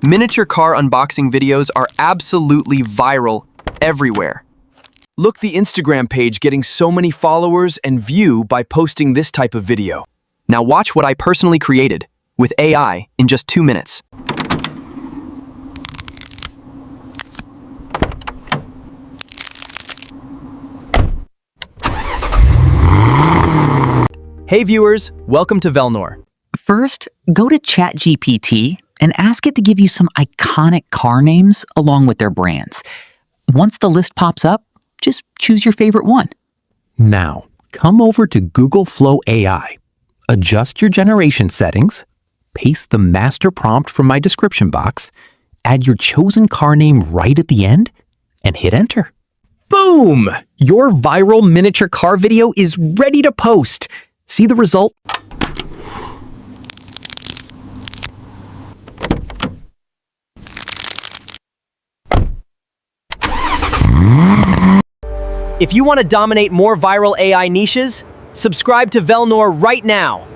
Miniature car unboxing videos are absolutely viral everywhere. Look, the Instagram page getting so many followers and view by posting this type of video. Now watch what I personally created with AI in just 2 minutes. Hey viewers, welcome to Velnorr. First, go to ChatGPT and ask it to give you some iconic car names along with their brands. Once the list pops up, just choose your favorite one. Now, come over to Google Flow AI. Adjust your generation settings, paste the master prompt from my description box, add your chosen car name right at the end, and hit enter. Boom! Your viral miniature car video is ready to post. See the result? If you want to dominate more viral AI niches, subscribe to Velnorr right now.